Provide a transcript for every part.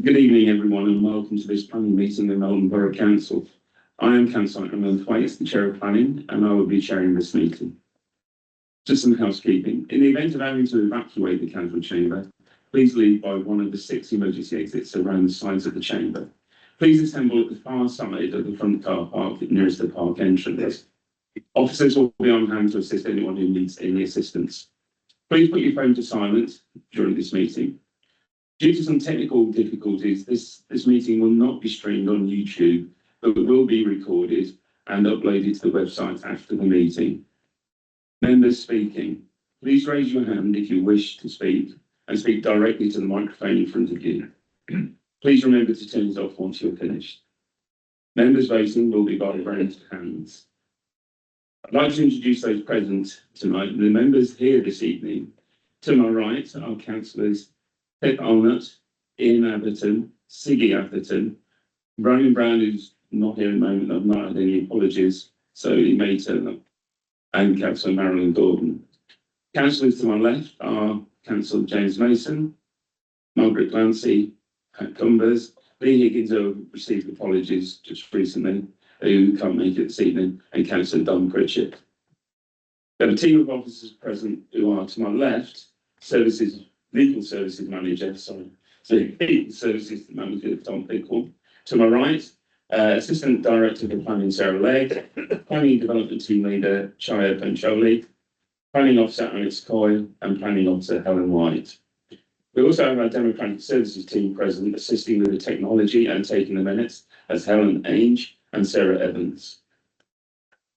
Good evening, everyone, and welcome to this planning meeting of Melbourne Borough Council. I am Councillor Emma Thwaites, the Chair of Planning, and I will be chairing this meeting. Just some housekeeping. In the event of having to evacuate the council chamber, please leave by one of the 6 emergency exits around the sides of the chamber. Please assemble at the far side of the front car park nearest the park entrance. Officers will be on hand to assist anyone who needs any assistance. Please put your phone to silent during this meeting. Due to some technical difficulties, this meeting will not be streamed on YouTube, but it will be recorded and uploaded to the website after the meeting. Members speaking, please raise your hand if you wish to speak and speak directly to the microphone in front of you. Please remember to turn it off once you're finished. Members voting will be by raised hands. I'd like to introduce those present tonight. The members here this evening. To my right are councillors Pip Allnutt, Ian Atherton, Siggy Atherton, Brian Brown, who's not here at the moment. I've not had any apologies, so he may turn up, and Councillor Marilyn Gordon. Councillors to my left are Councillor James Mason, Margaret Clancy, Pat Cumbers, Lee Higgins, who received apologies just recently, who can't make it this evening, and Councillor Don Pritchett. We have a team of officers present who are to my left, Legal Services Manager, Legal Services Manager Tom Pickle. To my right, Assistant Director for Planning Sarah Legg, Planning Development Team Leader Chaya Pancholi, Planning Officer Alex Coyle, and Planning Officer Helen White. We also have our Democratic Services team present, assisting with the technology and taking the minutes, as Helen Ainge and Sarah Evans.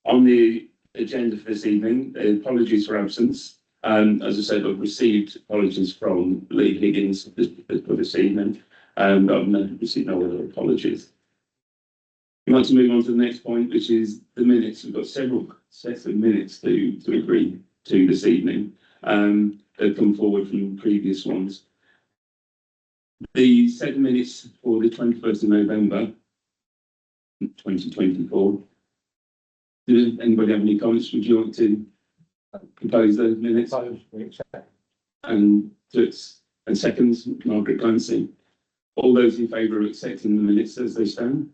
On the agenda for this evening, apologies for absence. As I said, I've received apologies from Lee Higgins for this evening, and I've received no other apologies. I'd like to move on to the next point, which is the minutes. We've got several sets of minutes to agree to this evening. They've come forward from previous ones. The set of minutes for the 21st of November 2024. Does anybody have any comments? Would you like to propose those minutes? And seconds, Margaret Clancy. All those in favour of accepting the minutes as they stand?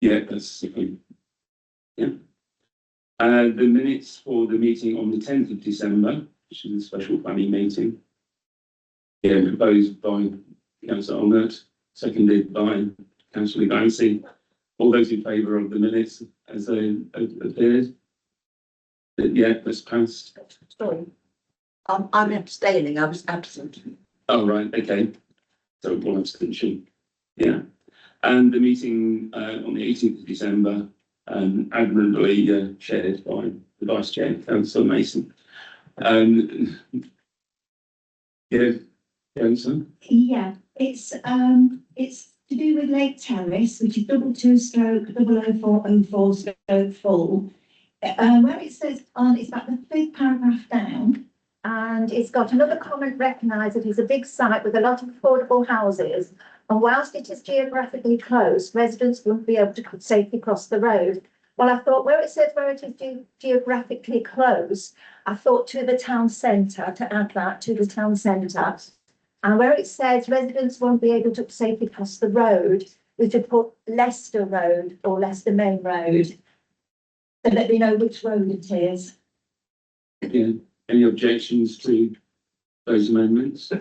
Yeah, that's okay. Yeah. The minutes for the meeting on the 10th of December, which is a special planning meeting. Yeah, proposed by Councillor Allnutt, seconded by Councillor Clancy. All those in favour of the minutes as they appeared? Yeah, that's passed. Sorry, I'm abstaining. I was absent. Oh, right, okay. So one abstention. Yeah. And the meeting on the 18th of December, admirably chaired by the Vice Chair, Councillor Mason. Yeah, Councillor? Yeah, it's to do with Lake Terrace, which is 22/00404 full. Where it says it's about the 5th paragraph down, and it's got another comment recognised that it's a big site with a lot of affordable houses, and whilst it is geographically close, residents wouldn't be able to safely cross the road. Well, I thought where it says where it is geographically close, I thought to the town centre, to add that to the town centre. And where it says residents won't be able to safely cross the road, we should put Leicester Road or Leicester Main Road. So let me know which road it is. Yeah. Any objections to those amendments?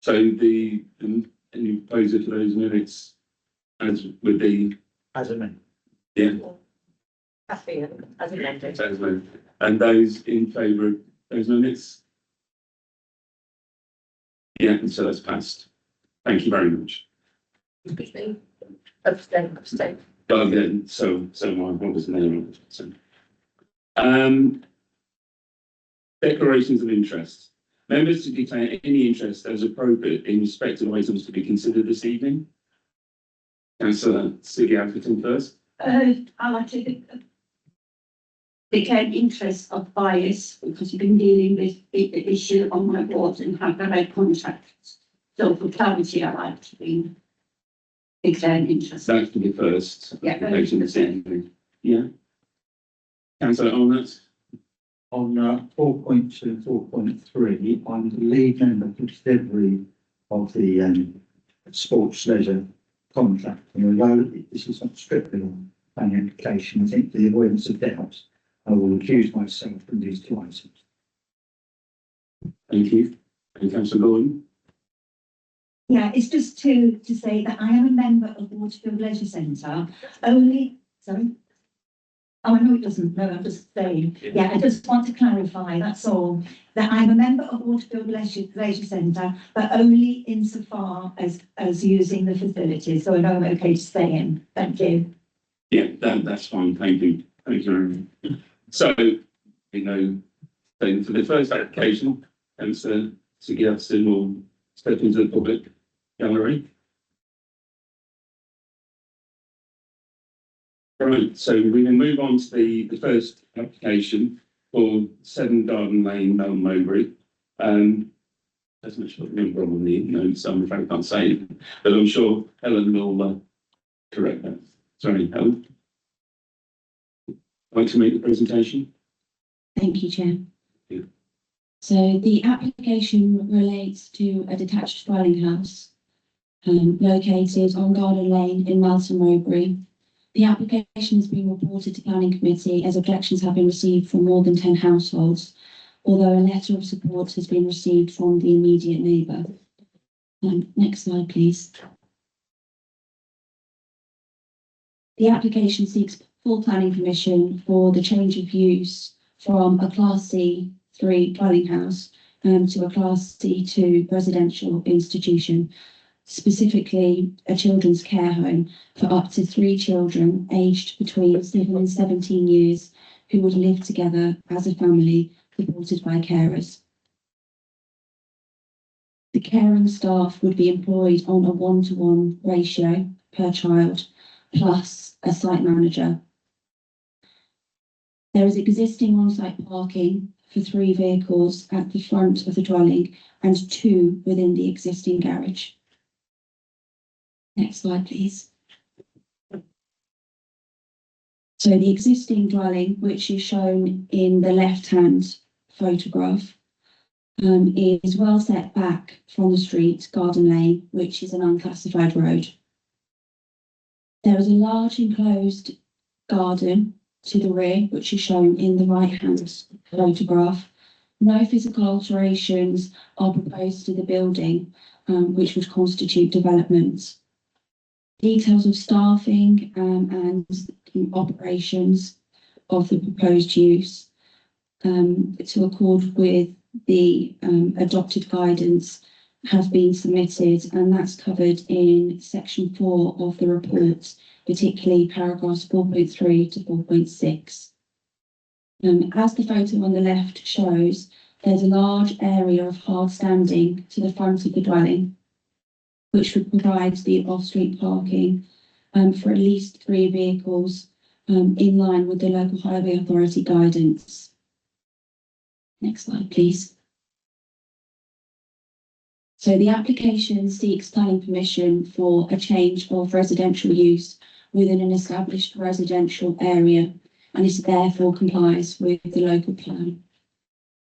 So any proposer to those minutes as would be As amended. yeah. Happy as amended. And those in favour of those minutes? Yeah, and so that's passed. Thank you very much. Abstain. Again, so my was there. So, declarations of interest. Members to declare any interest as appropriate in respect of items to be considered this evening. Councillor Siggy Atherton first. I like to declare interest of bias because you've been dealing with the issue on my board and have the right contacts. So for clarity, I like to be declared interest. That's for the first Yeah, application this evening. Yeah. Councillor Arnott. On 4.2, 4.3, I'm the lead member for delivery of the sports leisure contract. And although this is not strictly on planning application, I think the avoidance of doubt, I will accuse myself from these two items. Thank you. And Councillor Gordon. Yeah, it's just to say that I am a member of Waterfield Leisure Centre, only, sorry. Oh, I know it doesn't, no, I'm just saying, yeah, I just want to clarify, that's all, that I'm a member of Waterfield Leisure Centre, but only insofar as using the facilities, so I know I'm okay to stay in, thank you. Yeah, that's fine. Thank you. Thank you very much. So, you know, then for the first application, Councillor Siggy Atherton will step into the public gallery. Right, so we will move on to the first application for 7 Garden Lane, Melton Mowbray. As much as I remember on the notes, I'm afraid I can't say it, but I'm sure Helen will correct that. Sorry, Helen. I'd like to make the presentation. Thank you, Chair. Yeah. So the application relates to a detached dwelling house located on Garden Lane in Melton Mowbray. The application has been reported to Planning Committee as objections have been received from more than 10 households, although a letter of support has been received from the immediate neighbour. Next slide, please. The application seeks full planning permission for the change of use from a Class C3 dwelling house to a Class C2 residential institution, specifically a children's care home for up to 3 children aged between 7 and 17 years who would live together as a family supported by carers. The caring staff would be employed on a 1-to-1 ratio per child plus a site manager. There is existing on-site parking for 3 vehicles at the front of the dwelling and 2 within the existing garage. Next slide, please. So the existing dwelling, which is shown in the left-hand photograph, is well set back from the street, Garden Lane, which is an unclassified road. There is a large enclosed garden to the rear, which is shown in the right-hand photograph. No physical alterations are proposed to the building, which would constitute development. Details of staffing and operations of the proposed use to accord with the adopted guidance have been submitted, and that's covered in section 4 of the report, particularly paragraphs 4.3 to 4.6. As the photo on the left shows, there's a large area of hard standing to the front of the dwelling, which would provide the off-street parking for at least 3 vehicles in line with the local highway authority guidance. Next slide, please. So the application seeks planning permission for a change of residential use within an established residential area, and it therefore complies with the local plan.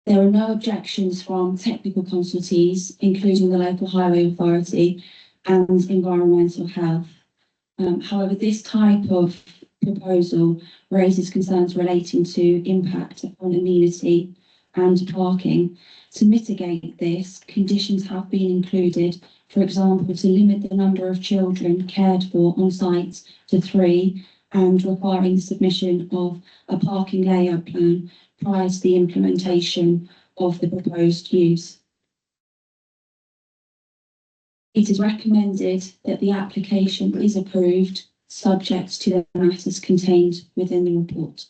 There are no objections from technical consultees, including the local highway authority and environmental health. However, this type of proposal raises concerns relating to impact on amenity and parking. To mitigate this, conditions have been included, for example, to limit the number of children cared for on site to 3 and requiring the submission of a parking layout plan prior to the implementation of the proposed use. It is recommended that the application is approved, subject to the matters contained within the report.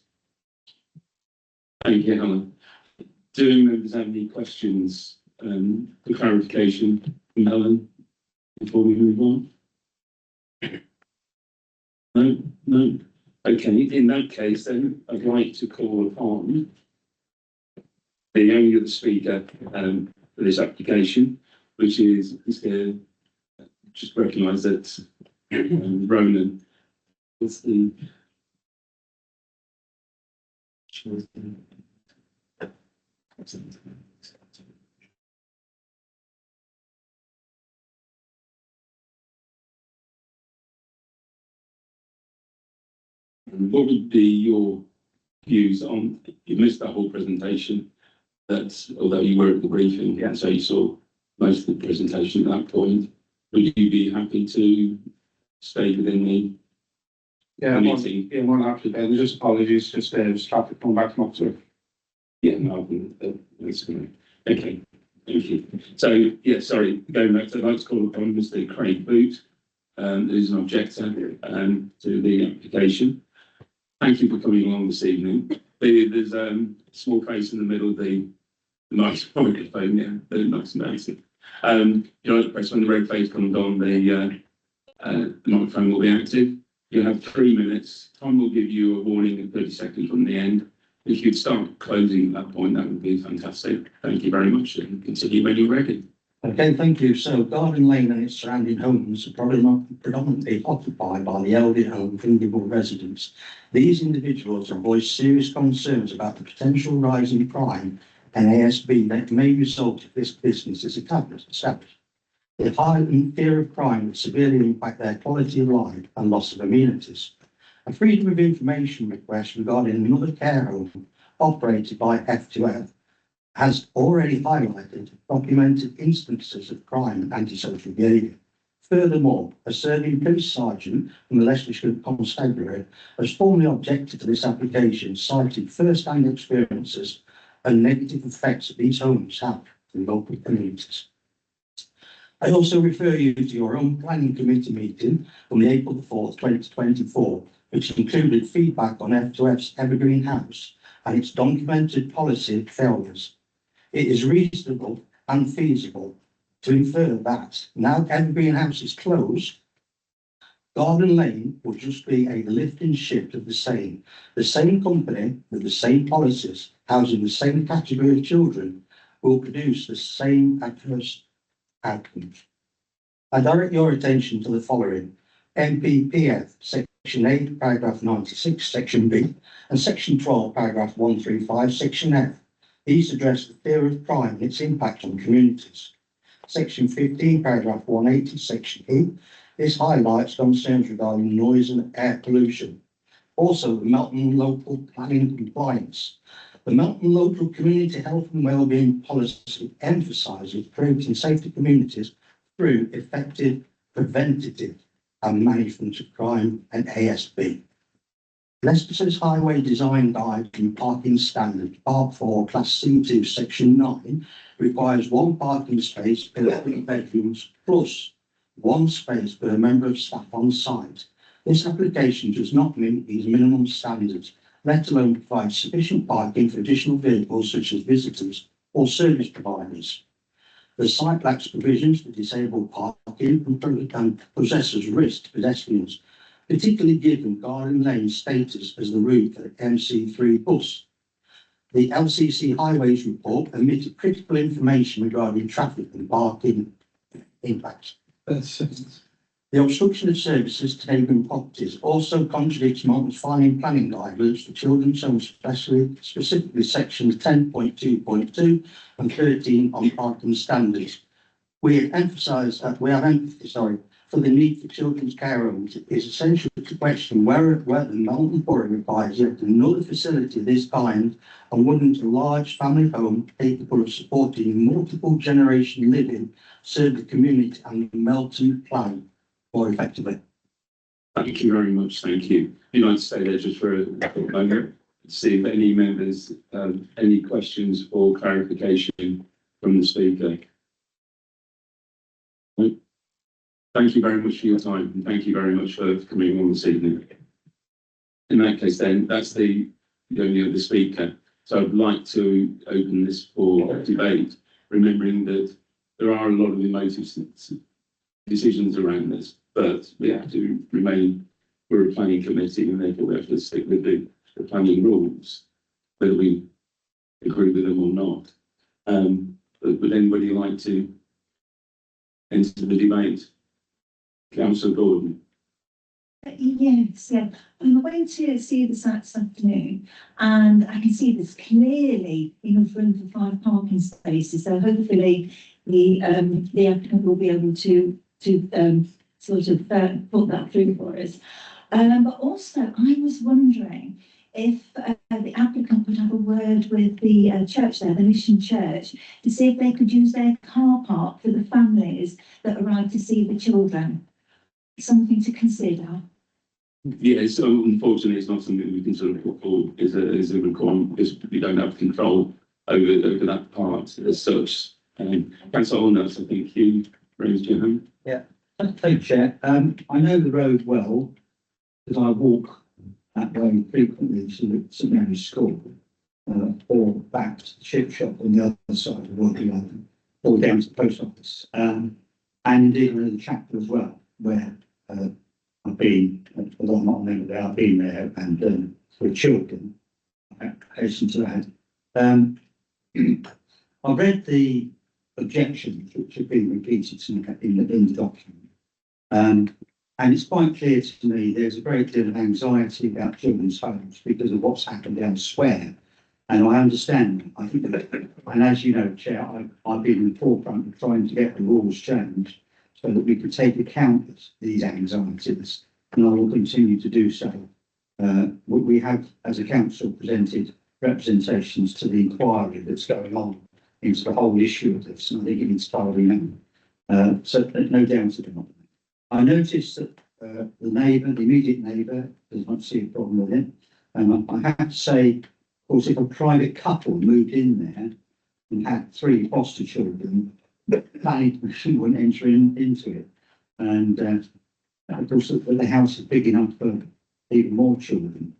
Thank you, Helen. Do members have any questions for clarification from Helen before we move on? No, no. Okay, in that case, then I'd like to call upon the only other speaker for this application, which is just recognise that Ronan is the. What would be your views on, you missed that whole presentation, that although you were at the briefing, and so you saw most of the presentation at that point, would you be happy to stay within the meeting? Yeah, more than happy. And just apologies, just traffic coming back from Oxford. Yeah, no, that's great. Okay, thank you. So, yeah, sorry, going back to, I'd like to call upon Mr. Craig Boot, who's an objector to the application. Thank you for coming along this evening. There's a small face in the middle of the nice microphone, yeah, very nice and basic. You know, press when the red face comes on, the microphone will be active. You have 3 minutes. Tom will give you a warning of 30 seconds from the end. If you'd start closing at that point, that would be fantastic. Thank you very much, and continue when you're ready. Okay, thank you. So Garden Lane and its surrounding homes are predominantly occupied by the elderly home vulnerable residents. These individuals have voiced serious concerns about the potential rise in crime and ASB that may result if this business is established. The heightened fear of crime would severely impact their quality of life and loss of amenities. A freedom of information request regarding another care home operated by F2F has already highlighted documented instances of crime and antisocial behaviour. Furthermore, a serving police sergeant from the Leicestershire Constabulary has formally objected to this application, citing first-hand experiences and negative effects that these homes have in local communities. I also refer you to your own planning committee meeting on the April 4th, 2024, which included feedback on F2F's Evergreen House and its documented policy failures. It is reasonable and feasible to infer that now Evergreen House is closed, Garden Lane will just be a lift and shift of the same company with the same policies, housing the same category of children, will produce the same adverse outcomes. I direct your attention to the following: MPPF, Section 8, Paragraph 96, Section B, and Section 12, Paragraph 135, Section F. These address the fear of crime and its impact on communities. Section 15, Paragraph 180, Section E. This highlights concerns regarding noise and air pollution. Also, the Melton Local Planning Compliance. The Melton Local Community Health and Wellbeing Policy emphasises creating safer communities through effective preventative and management of crime and ASB. Leicester's Highway Design Guide and Parking Standard, Part 4, Class C2, Section 9, requires 1 parking space per 3 bedrooms plus 1 space per member of staff on site. This application does not meet these minimum standards, let alone provide sufficient parking for additional vehicles such as visitors or service providers. The site lacks provisions for disabled parking and possesses risk to pedestrians, particularly given Garden Lane's status as the route for the MC3 bus. The LCC Highways report omitted critical information regarding traffic and parking impacts. The obstruction of services to neighbouring properties also contradicts Melton's finding planning guidelines for children's homes, specifically sections 10.2.2 and 13 on parking standards. We have empathy for the need for children's care homes. It is essential to question whether Melton Borough requires yet another facility of this kind, and wouldn't a large family home capable of supporting multiple generation living serve the community and the Melton plan more effectively? Thank you very much. Thank you. You'd like to stay there just for a moment to see if any members have any questions or clarification from the speaker. Thank you very much for your time, and thank you very much for coming on this evening. In that case, then, that's the only other speaker. So I'd like to open this for debate. remembering that there are a lot of emotive decisions around this, but we have to remain, we're a planning committee and therefore we have to stick with the planning rules, whether we agree with them or not. But would anybody like to enter the debate? Councillor Gordon. Yes, yeah. I went to see the site this afternoon and I can see there's clearly enough room for 5 parking spaces. So hopefully the applicant will be able to sort of put that through for us. But also I was wondering if the applicant could have a word with the church there, the Mission Church, to see if they could use their car park for the families that arrive to see the children. Something to consider. Yeah, so unfortunately, it's not something we can sort of put forward as a requirement because we don't have control over that part as such. Councillor Allnutt, I think you raised your hand. Thank you, Chair. I know the road well because I walk that way frequently to the St Mary's School, or back to the chip shop on the other side of Working Island, or down to the post office. And indeed, I know the chapel as well, where I've been, although I'm not a member there, I've been there, and for children, I hasten to add. I read the objections which have been repeated in the document. And it's quite clear to me there's a great deal of anxiety about children's homes because of what's happened elsewhere. And I understand, I think, and as you know, Chair, I've been in the forefront of trying to get the rules changed so that we could take account of these anxieties, and I will continue to do so. We have, as a council, presented representations to the inquiry that's going on into the whole issue of this, and I think it's thoroughly known. So no doubt about it. I noticed that the neighbour, the immediate neighbour, does not see a problem with it. And I have to say, of course, if a private couple moved in there and had 3 foster children, the planning commission wouldn't enter into it. And of course, the house is big enough for even more children.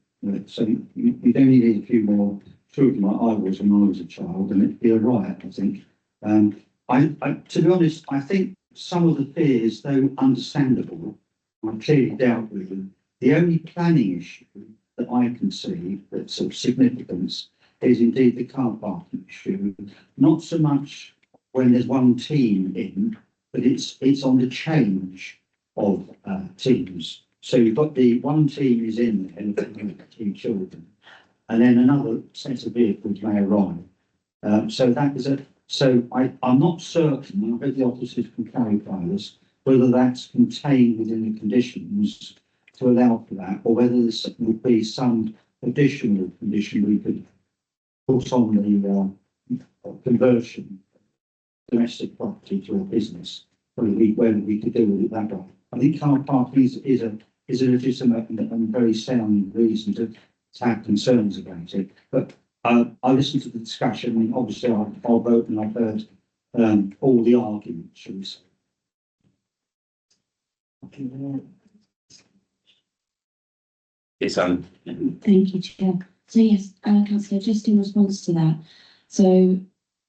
So you'd only need a few more children like I was when I was a child, and it'd be a riot, I think. To be honest, I think some of the fears, though understandable, are clearly dealt with. The only planning issue that I can see that's of significance is indeed the car parking issue. Not so much when there's one team in, but it's on the change of teams. So you've got the one team is in there, and 2 children, and then another set of vehicles may arrive. So I'm not certain, I hope the officers can clarify this, whether that's contained within the conditions to allow for that, or whether there would be some additional condition we could put on the conversion domestic property to a business, whether we could do with it that way. I think car parking is a legitimate and very sound reason to have concerns about it. But I listened to the discussion, and obviously I'll vote, and I've heard all the arguments, shall we say. Yes, Alan. Thank you, Chair. So yes, Councillor, just in response to that, so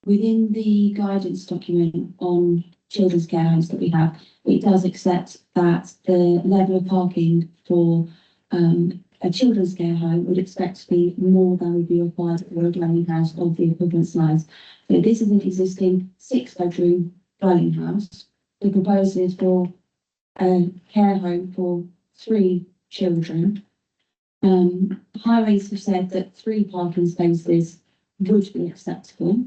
within the guidance document on children's care homes that we have, it does accept that the level of parking for a children's care home would expect to be more than would be required for a dwelling house of the equivalent size. So this is an existing 6-bedroom dwelling house. The proposal is for a care home for 3 children. Highways have said that 3 parking spaces would be acceptable.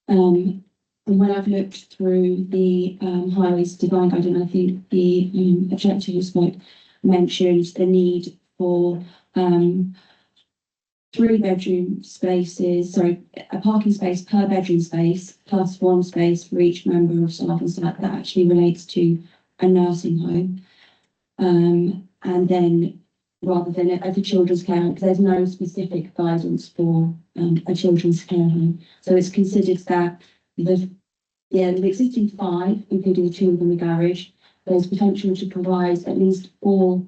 And when I've looked through the highways design guide, I think the objector who spoke mentioned the need for 3-bedroom spaces, sorry, a parking space per bedroom space, plus 1 space for each member of staff and staff. That actually relates to a nursing home. And then rather than a children's care home, because there's no specific guidance for a children's care home. So it's considered that the existing 5, including the 2 in the garage, there's potential to provide at least 4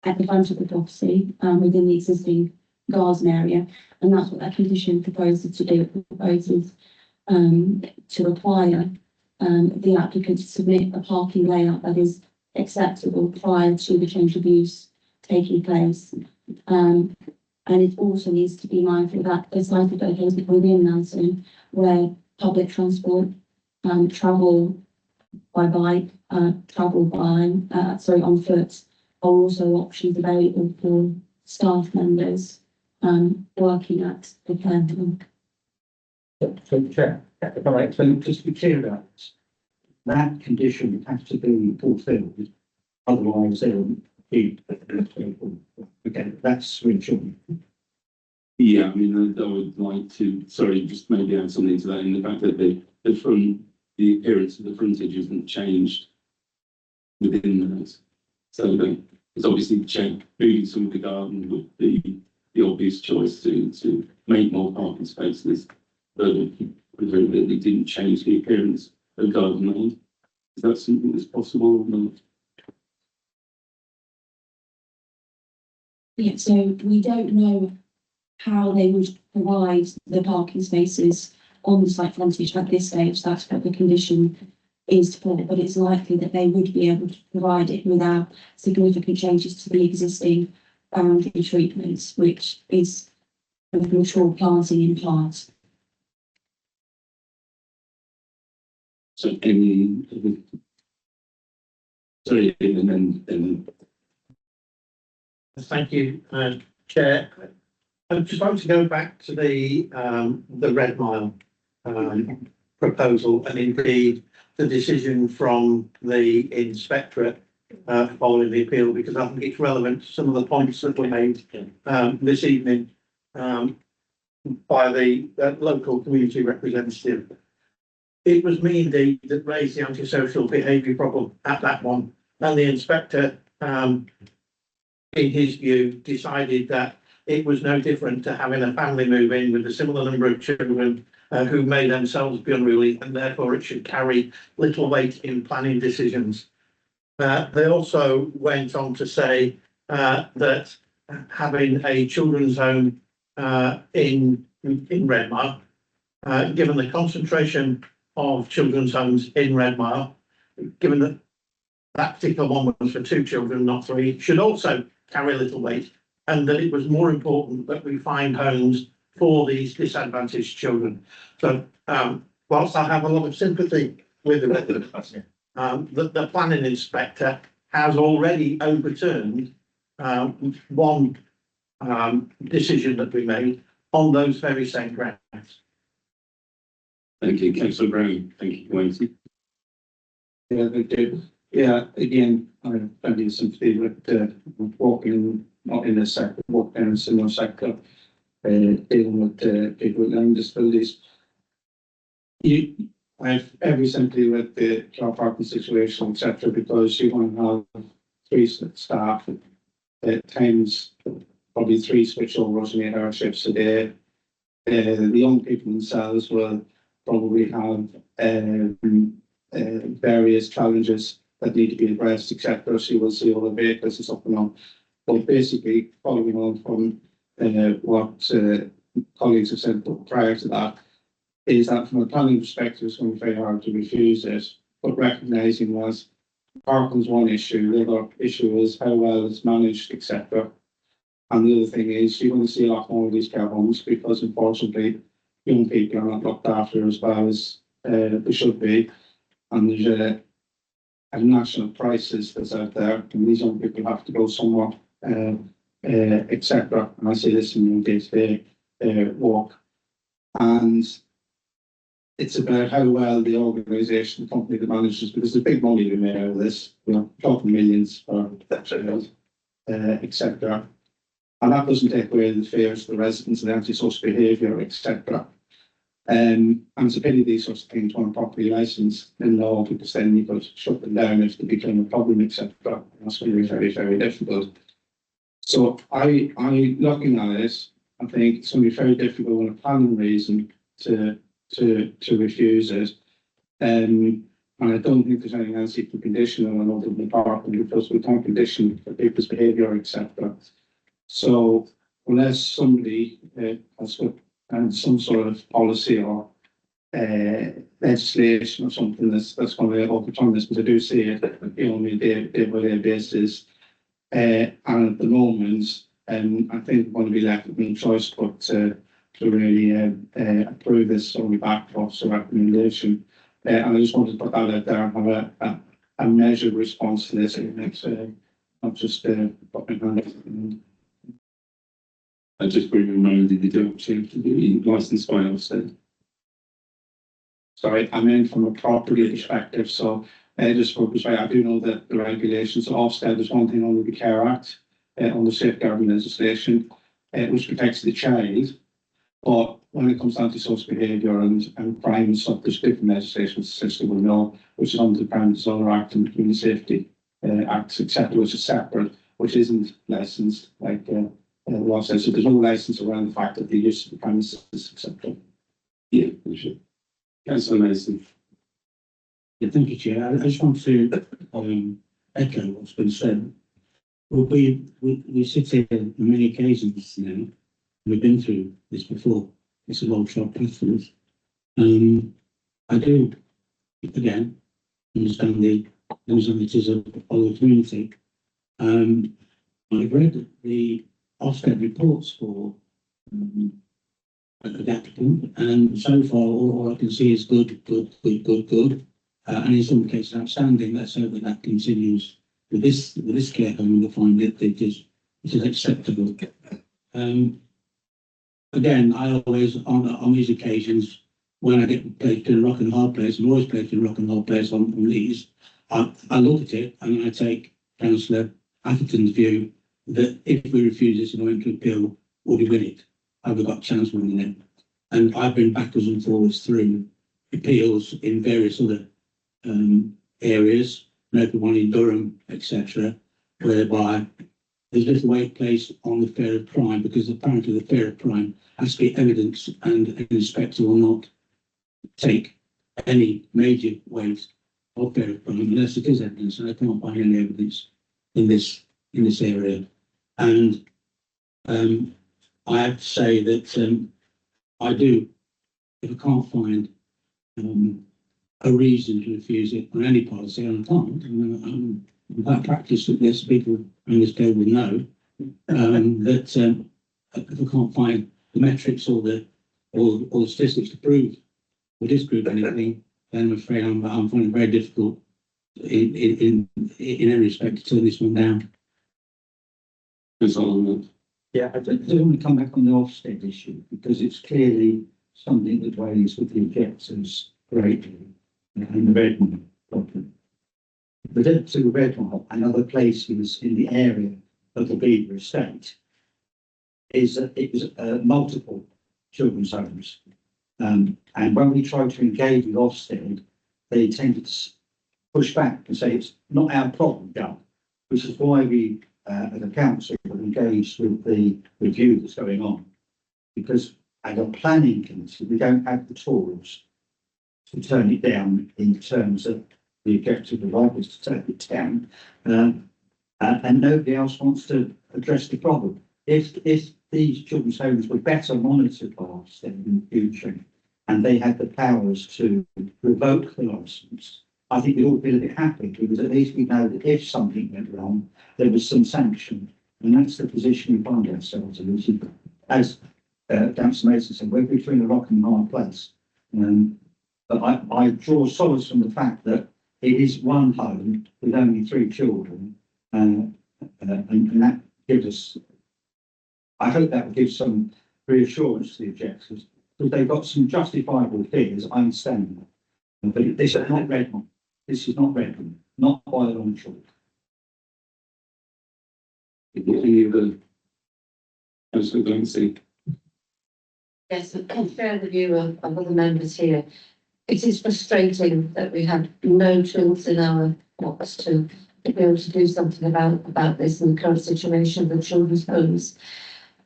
at the front of the property within the existing garden area, and that's what that condition proposes to do. It proposes to require the applicant to submit a parking layout that is acceptable prior to the change of use taking place. And it also needs to be mindful that the site is located within Nelson, where public transport, travel by bike, travel by, on foot, are also options available for staff members working at the care home. So, Chair, all right, so just to be clear about this, that condition has to be fulfilled, otherwise they will be. Okay, that's reassuring. Yeah, I mean, I would like to, sorry, just maybe add something to that in the fact that the appearance of the frontage isn't changed within the house. So it's obviously changed, moving some of the garden would be the obvious choice to make more parking spaces. But presumably it didn't change the appearance of garden lane. Is that something that's possible or not? Yeah, so we don't know how they would provide the parking spaces on the site frontage at this stage. That's what the condition is for, but it's likely that they would be able to provide it without significant changes to the existing boundary treatments, which is mature planting in part. So sorry, and then Thank you, Chair. I just want to go back to the Red Mile proposal and indeed the decision from the inspectorate following the appeal, because I think it's relevant to some of the points that were made this evening by the local community representative. It was me indeed that raised the antisocial behaviour problem at that one, and the inspector, in his view, decided that it was no different to having a family move in with a similar number of children who may themselves be unruly, and therefore it should carry little weight in planning decisions. They also went on to say that having a children's home in Redmile, given the concentration of children's homes in Redmile, given that that particular one was for 2 children, not 3, should also carry a little weight, and that it was more important that we find homes for these disadvantaged children. So whilst I have a lot of sympathy with the planning inspector has already overturned one decision that we made on those very same grounds. thank you, Councillor Brown. Thank you, Wayne. Yeah, they did. Yeah, again, I have plenty of sympathy with walking, not in a sector, walking in a similar sector, dealing with people with learning disabilities. I have every sympathy with the car parking situation, etc., because you want to have 3 staff at times, probably 3 switchovers and 8-hour shifts a day. The young people themselves will probably have various challenges that need to be addressed, etc. So you will see all the vehicles and stuff on. But basically, following on from what colleagues have said prior to that, is that from a planning perspective, it's going to be very hard to refuse it. But recognising was parking is one issue, the other issue is how well it's managed, etc. And the other thing is you're going to see a lot more of these care homes because, unfortunately, young people are not looked after as well as they should be. And there's a national crisis that's out there, and these young people have to go somewhere, etc. And I see this in my day-to-day work. And it's about how well the organisation, the company that manages, because there's big money to be made out of this, talking millions for etc. And that doesn't take away the fears of the residents and the antisocial behaviour, etc. And it's a pity these sorts of things weren't properly licensed in law, because then you could shut them down if they became a problem, etc. That's going to be very, very difficult. So I looking at it, I think it's going to be very difficult on a planning reason to refuse it. And I don't think there's anything else you can condition on other than parking, because we can't condition people's behaviour, etc. So unless somebody has got some sort of policy or legislation or something that's going to overturn this, because I do see it, on a day-by-day basis. And at the moment, I think we're going to be left with no choice but to really approve this on the back of Officer recommendation. And I just wanted to put that out there and have a measured response to this. It makes not just putting hand. I just bring reminded they don't seem to be licensed by Ofsted. Sorry, I meant from a property perspective. So just for perspective, I do know that the regulations of Ofsted is one thing under the Care Act, on the safeguarding legislation, which protects the child. But when it comes down to social behaviour and crime and stuff, there's different legislation, essentially will know, which is under the Parent Disorder Act and Community Safety Act, etc., which is separate, which isn't licensed, like the law says. So there's no license around the fact that the use of the premises is acceptable. Yeah, for sure. Councillor Mason. Yeah, thank you, Chair. I just want to echo what's been said. Well, we sit here on many occasions now. We've been through this before. It's a well-trod path for us. I do, again, understand the anxieties of the community. I've read the Ofsted reports for the applicant, and so far all I can see is good. And in some cases outstanding. Let's hope that continues with this care home. We'll find that it is acceptable. Again, I always on these occasions, when I get placed in a rock and hard place, I'm always placed in a rock and hard place on these. I look at it and I take Councillor Atherton's view that if we refuse this and went to appeal, will we win it? Have we got a chance of winning it? And I've been backwards and forwards through appeals in various other areas, maybe one in Durham, etc., whereby there's little weight placed on the fear of crime, because apparently the fear of crime has to be evidence, and an inspector will not take any major weight of fear of crime unless it is evidence, and I can't find any evidence in this area. And I have to say that I do, if I can't find a reason to refuse it on any policy, and I can't. That practice that this people in this table would know that if I can't find the metrics or the statistics to prove or disprove anything, then I'm afraid I'm finding it very difficult in any respect to turn this one down. Yeah, I don't want to come back on the Ofsted issue, because it's clearly something that weighs with the objectors greatly in the Redmond problem. But to the Redmond and other places in the area of the Beaver estate is that it was multiple children's homes. And when we tried to engage with Ofsted, they tended to push back and say it's not our problem, which is why we, as a council, have engaged with the review that's going on. Because as a planning committee, we don't have the tools to turn it down in terms of the objective of life is to turn it down. And nobody else wants to address the problem. If these children's homes were better monitored by Ofsted in the future, and they had the powers to revoke the licence, I think we'd all feel a bit happy, because at least we know that if something went wrong, there was some sanction. And that's the position we find ourselves in. As Councillor Mason said, we're between a rock and a hard place. But I draw solace from the fact that it is one home with only 3 children, and that gives us, I hope that will give some reassurance to the objectors, because they've got some justifiable fears, I understand that. But this is not Redmond. This is not Redmond, not by a long shot. Any of the Councillor Glancy? Yes, I share the view of other members here. It is frustrating that we have no tools in our box to be able to do something about this in the current situation of the children's homes.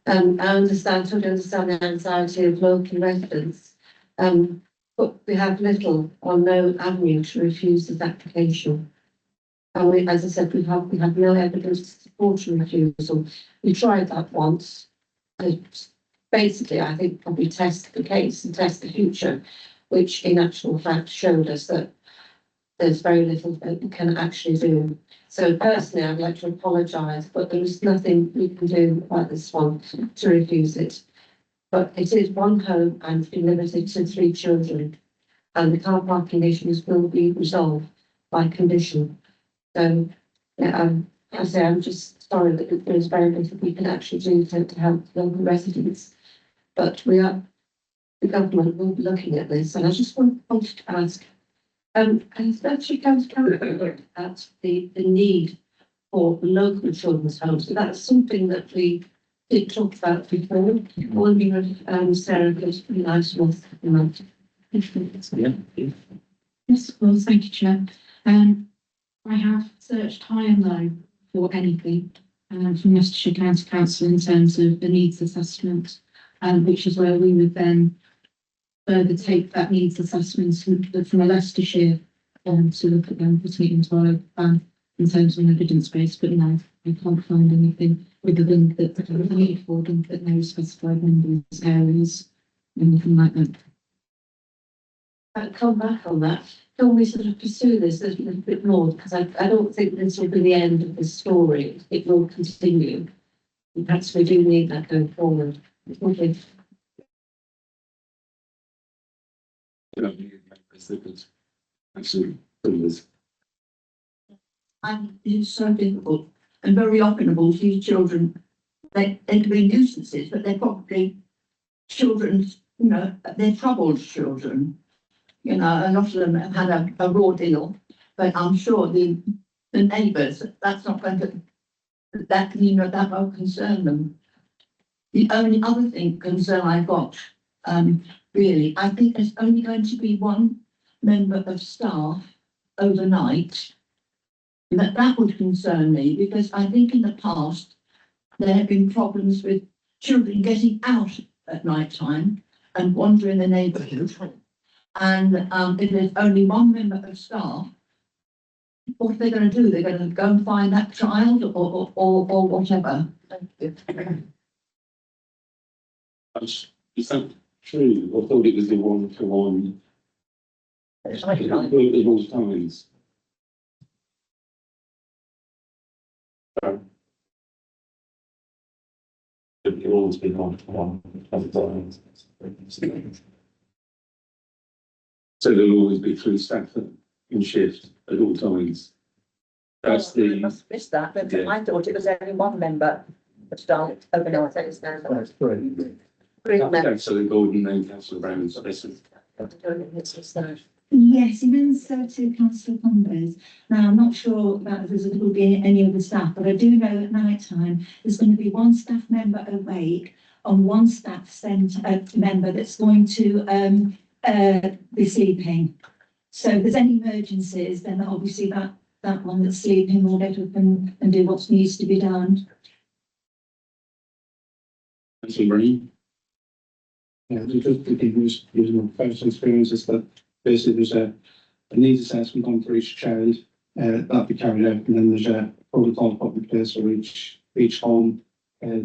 I totally understand the anxiety of local residents, but we have little or no avenue to refuse this application. And we, as I said, we have no evidence to support a refusal. We tried that once. Basically, I think probably test the case and test the future, which in actual fact showed us that there's very little that we can actually do. So personally, I'd like to apologise, but there is nothing we can do about this one to refuse it. But it is one home and it's been limited to 3 children, and the car parking issues will be resolved by condition. So, yeah, I say I'm just sorry that there's very little we can actually do to help local residents. But the government will be looking at this, and I just wanted to ask, has actually council looked at the need for local children's homes? So that's something that we did talk about before. I wonder if Sarah gives a nice one on that. Yeah. Yes, well, thank you, Chair. I have searched high and low for anything from Leicestershire County Council in terms of the needs assessment, which is where we would then further take that needs assessment from a Leicestershire to look at them, putting it into our plan in terms of an evidence base. But no, I can't find anything other than that the need for them, but no specified numbers, areas, anything like that. Come back on that. Can we sort of pursue this a little bit more? Because I don't think this will be the end of the story. It will continue. And perhaps we do need that going forward. Okay. Actually, this. And it's so difficult and very often about these children, they can be nuisances, but they're probably children's, you know, they're troubled children. You know, a lot of them have had a raw deal, but I'm sure the neighbours, that's not going to, that, you know, that won't concern them. The only other concern I've got, really, I think there's only going to be one member of staff overnight. That would concern me, because I think in the past there have been problems with children getting out at night time and wandering the neighbourhood. And if there's only one member of staff, what are they going to do? They're going to go and find that child or whatever. Thank you. Is that true? I thought it was the 1-to-1. At all times. It'll always be 1-to-1 at the times. So there'll always be 3 staff in shift at all times. That's I the. must have missed that, but Yeah. I thought it was only one member of staff overnight. That's three. Three members. Councillor Gordon and Councillor Brown. So this is. Yes, it means so to Councillor Cumbers. Now, I'm not sure about if there will be any other staff, but I do know at night time there's going to be one staff member awake and one staff member that's going to be sleeping. So if there's any emergencies, then obviously that one that's sleeping will get up and do what needs to be done. Councillor Brown. Yeah, just to give you using my personal experiences that basically there's a needs assessment on for each child that'll be carried out, and then there's a protocol put in place for each home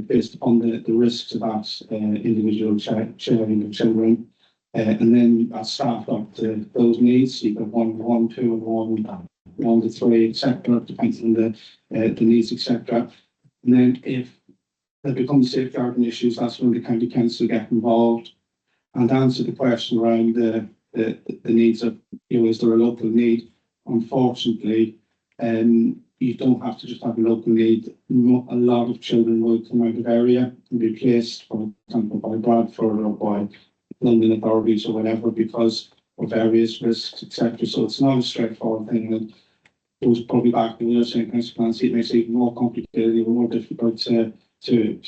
based upon the risks of that individual sharing of children. And then that's staffed up to those needs. You've got 1, 2, and 1 to 3, etc., depending on the needs, etc. And then if there becomes safeguarding issues, that's when the county council get involved and answer the question around the needs of, you know, is there a local need? Unfortunately, you don't have to just have a local need. A lot of children will come out of area and be placed, for example, by Bradford or by London authorities or whatever, because of various risks, etc. So it's not a straightforward thing. And it goes probably back to the St. Council, it makes it even more complicated, even more difficult to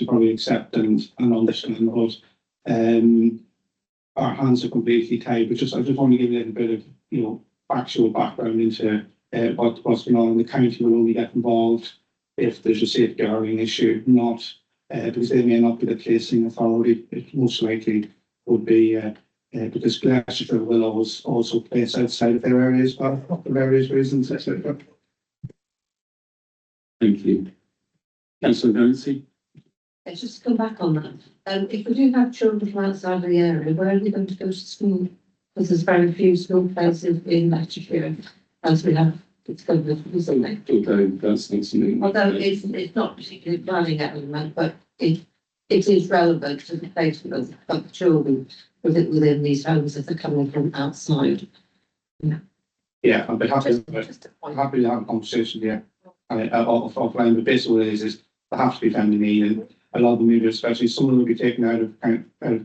probably accept and understand. But our hands are completely tied. But I just want to give you a little bit of, you know, factual background into what's going on. The county will only get involved if there's a safeguarding issue, not because they may not be the placing authority. It most likely would be because Gloucestershire will always also place outside of their areas for various reasons, etc. Thank you. Councillor Nancy. Let's just come back on that. If we do have children from outside of the area, where are they going to go to school? because there's very few school places in Leicestershire, as we have discovered recently. Although that's not something. Although it's not particularly planning element, but it is relevant to the placement of children within these homes if they're coming from outside. Yeah, I'd be happy, Just a point. happy to have a conversation, yeah. Offline, the basic way is there have to be family need, and a lot of them, maybe especially some of them will be taken out of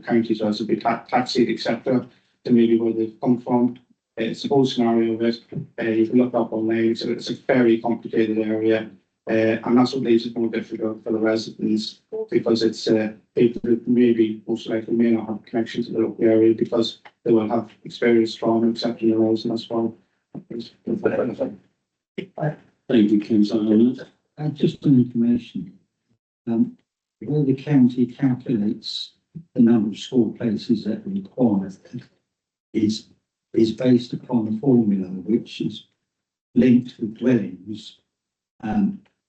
counties, so it's a bit taxied, etc. To maybe where they've come from. It's a whole scenario of it. You can look up online, so it's a very complicated area. And that's what makes it more difficult for the residents, because it's people that maybe most likely may not have connection to the local area because they will have experienced trauma, etc. in their lives, and that's why. Thank you, Councillor. Just some information. Where the county calculates the number of school places that are required is based upon a formula which is linked to dwellings.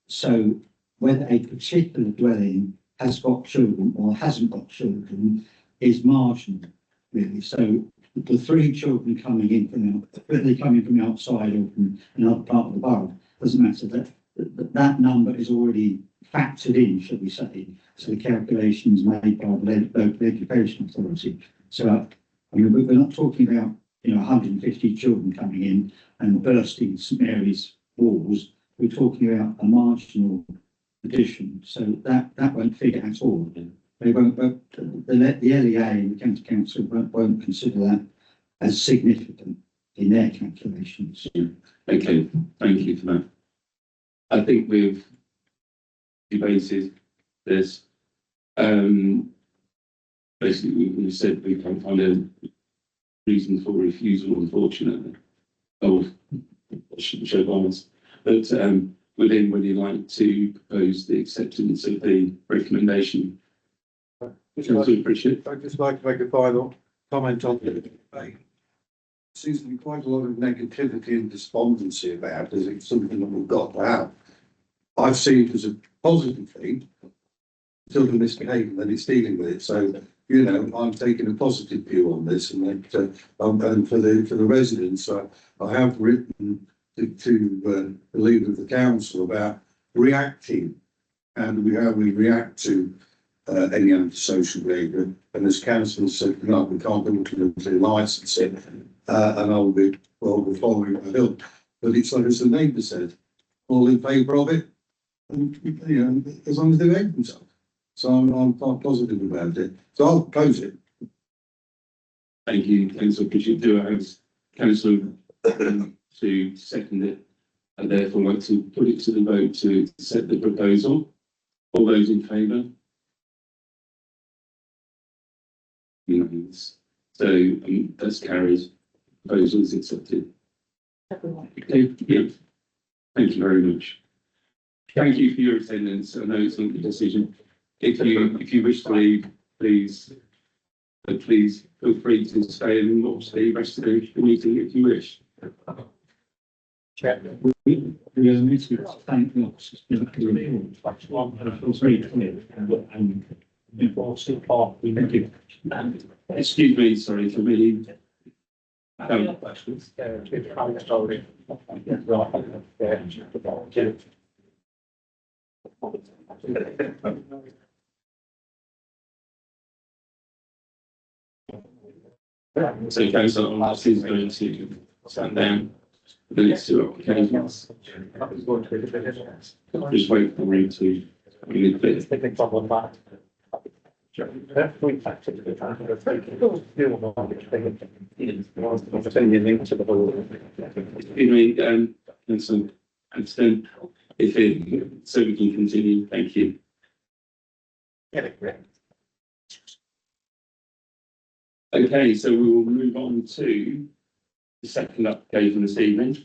So whether a particular dwelling has got children or hasn't got children is marginal, really. So the 3 children coming in from whether they come in from outside or from another part of the borough, doesn't matter. That number is already factored in, shall we say. So the calculations made by the local education authority. So I mean, we're not talking about 150 children coming in and bursting St Mary's walls. We're talking about a marginal addition, so that won't figure at all. They won't. The LEA and the county council won't consider that as significant in their calculations. Okay, thank you for that. I think we've debated this. Basically, we said we can't find a reason for refusal, unfortunately, of show bias. But would anybody like to propose the acceptance of the recommendation? Councillor Pritchard. I'd just like to make a final comment on the debate. Seems to be quite a lot of negativity and despondency about it. It's something that we've got to have. I see it as a positive thing. Children misbehaving, then it's dealing with it. So, I'm taking a positive view on this, and that, and for the residents, I have written to the leader of the council about reacting and how we react to any antisocial behaviour. And as councillors said, no, we can't ultimately licence it, and I'll be following my bill. But it's like as the neighbour said, all in favour of it, and as long as they behave themselves. So I'm quite positive about it. So I'll close it. Thank you, Councillor Pritchard. Do I have Councillor to second it? And therefore like to put it to the vote to accept the proposal. All those in favour? Unanimous. So that's carried. Proposal is accepted. Okay, yeah. Thank you very much. Thank you for your attendance. I know it's not a decision. If you wish to leave, please feel free to stay and watch the rest of the meeting if you wish. We need to thank the officers for the report. It was very clear and Excuse me, sorry for me. So Councillor Olas is going to stand down for the next 2 applications. Just wait for me to excuse me, Councillor Anston, if it, so we can continue, thank you. Okay, so we will move on to the second application this evening,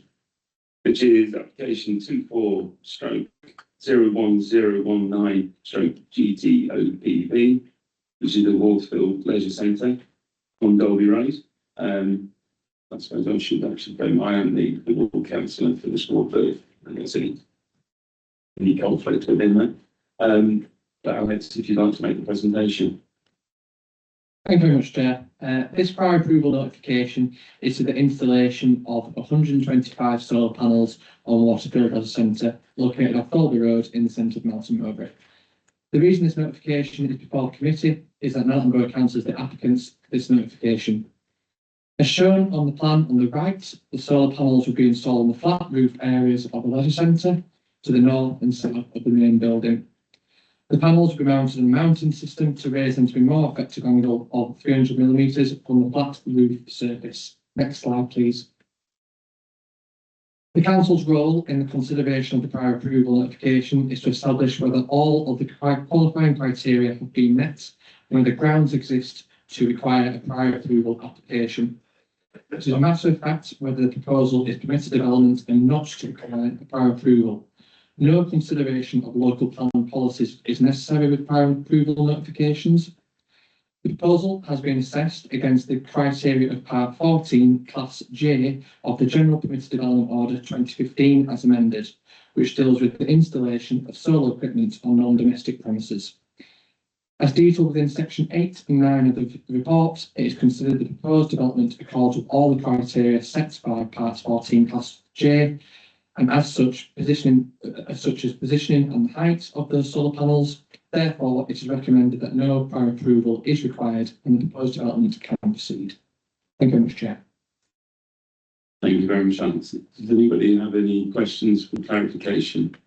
which is application 24/01019/GTOPV, which is the Waterfield Leisure Centre on Dolby Road. I suppose I should actually go, I am the ward councillor for the sport booth, and there's any conflict within that. But Alex, if you'd like to make the presentation. Thank you very much, Chair. This prior approval notification is to the installation of 125 solar panels on Waterfield Leisure Centre located off Thornbury Road in the centre of Melton Mowbray. The reason this notification is before committee is that Melton Borough Council is the applicants for this notification. As shown on the plan on the right, the solar panels will be installed on the flat roof areas of the leisure centre to the north and south of the main building. The panels will be mounted on a mounting system to raise them to a more effective angle of 300mm on the flat roof surface. Next slide, please. The council's role in the consideration of the prior approval notification is to establish whether all of the qualifying criteria have been met and whether grounds exist to require a prior approval application. It is a matter of fact whether the proposal is permitted development and not to require a prior approval. No consideration of local plan policies is necessary with prior approval notifications. The proposal has been assessed against the criteria of Part 14, Class J of the General Permitted Development Order 2015 as amended, which deals with the installation of solar equipment on non-domestic premises. As detailed within Section 8 and 9 of the report, it is considered the proposed development accords with all the criteria set by Part 14, Class J, and as such, positioning and the height of those solar panels. Therefore, it is recommended that no prior approval is required and the proposed development can proceed. Thank you very much, Chair. Thank you very much, Alison. Does anybody have any questions for clarification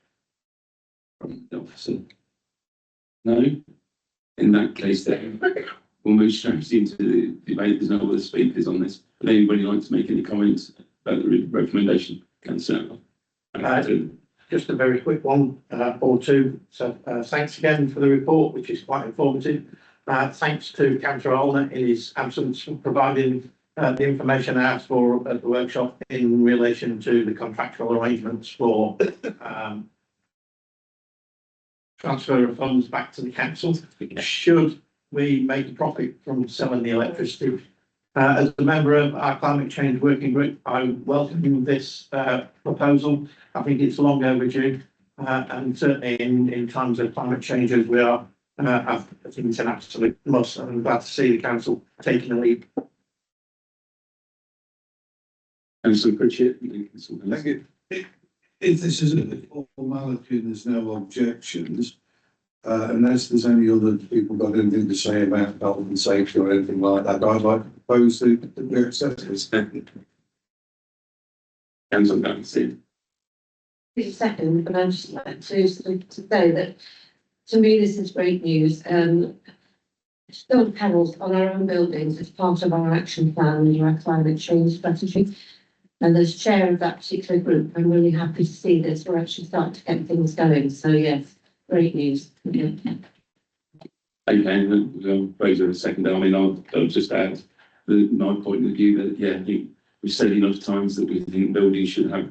from the officer? No? In that case, then we'll move straight into the debate. There's no other speakers on this. Would anybody like to make any comments about the recommendation, Councillor? Just a very quick one or two. So thanks again for the report, which is quite informative. Thanks to Councillor Allner in his absence for providing the information I asked for at the workshop in relation to the contractual arrangements for transfer of funds back to the council. Should we make a profit from selling the electricity? As a member of our climate change working group, I welcome this proposal. I think it's long overdue, and certainly in times of climate change as we are, I think it's an absolute must, and I'm glad to see the council taking a lead. Councillor Pritchett. Thank you. If this isn't a formality and there's no objections, unless there's any other people got anything to say about health and safety or anything like that, I'd like to propose that we accept this. Councillor Garrison. Second, but I'd just like to say that to me this is great news. Solar panels on our own buildings is part of our action plan and our climate change strategy. And as chair of that particular group, I'm really happy to see this. We're actually starting to get things going. So yes, great news. Yeah. Okay, Fraser, a second. I mean, I'll just add my point of view that, yeah, I think we've said enough times that we think buildings should have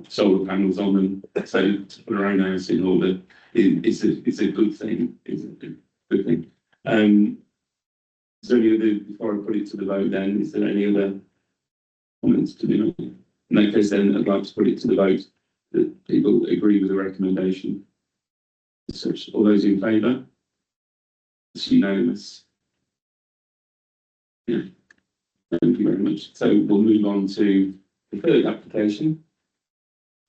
solar panels on them. So to put our own house in order is a good thing. It's a good thing. Is there any other, before I put it to the vote then, is there any other comments to be made? In that case then, I'd like to put it to the vote that people agree with the recommendation. Such, all those in favour? It's unanimous. Yeah, thank you very much. So we'll move on to the third application.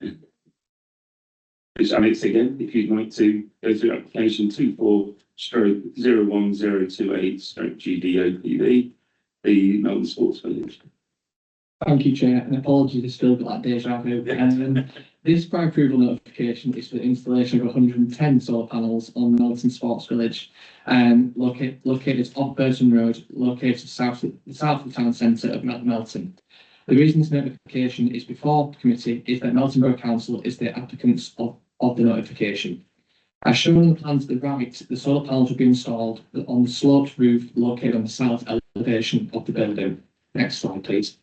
Which Alex again, if you'd like to go through application 24/01028/GDOPV, the Melton Sports Village. Thank you, Chair, and apologies, it's still a bit like deja vu. This prior approval notification is for the installation of 110 solar panels on Melton Sports Village, located off Burton Road, located south of the town centre of Melton. The reason this notification is before committee is that Melton Borough Council is the applicants of the notification. As shown on the plan to the right, the solar panels will be installed on the sloped roof located on the south elevation of the building. Next slide, please.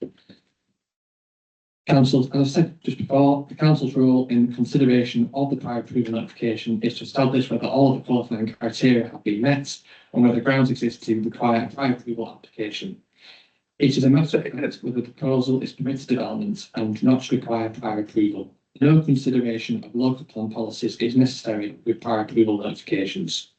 Council, as I said just before, the council's role in consideration of the prior approval notification is to establish whether all of the qualifying criteria have been met and whether grounds exist to require a prior approval application. It is a matter of whether the proposal is permitted development and not to require prior approval. No consideration of local plan policies is necessary with prior approval notifications.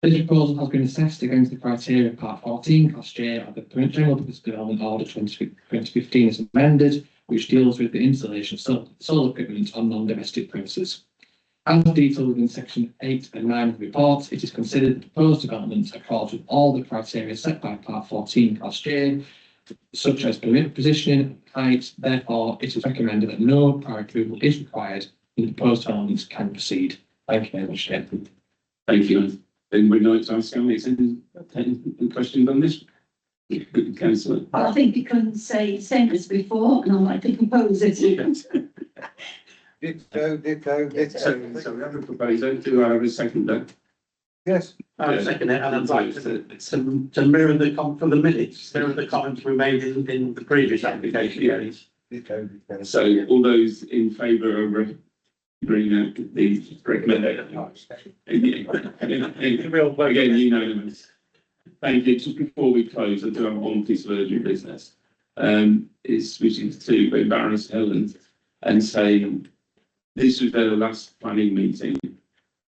This proposal has been assessed against the criteria of Part 14, Class J of the General Purpose Development Order 2015 as amended, which deals with the installation of solar equipment on non-domestic premises. As detailed within section 8 and 9 of the report, it is considered the proposed development accords with all the criteria set by Part 14, Class J, such as positioning, height. Therefore, it is recommended that no prior approval is required and the proposed developments can proceed. Thank you very much, Chair. Thank you. Anybody like to ask any questions on this? Councillor. I think you can say same as before, and I like to propose it. Ditto. So we have a proposal. Do I have a seconder? Yes. I second it, and I'd like to mirror for the minutes, mirror the comments we made in the previous application. Ditto. So all those in favour of bringing out the recommendation? Again, unanimous. Thank you. Just before we close, I do have one piece of urgent business. Is switching to embarrass Helen and say this was their last planning meeting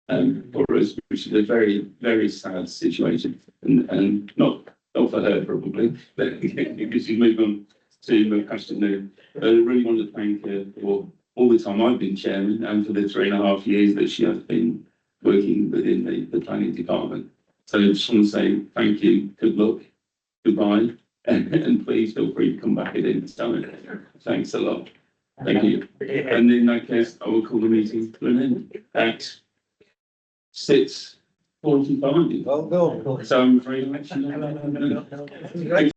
for us, which is a very, very sad situation, and not for her probably, but because she's moved on to pasture new. I really want to thank her for all the time I've been chairman and for the 3.5 years that she has been working within the planning department. So I just want to say thank you, good luck, goodbye, and please feel free to come back at any time. Thanks a lot. Thank you. And in that case, I will call the meeting to an end at 6:45. Well done. So I'm afraid I'm actually.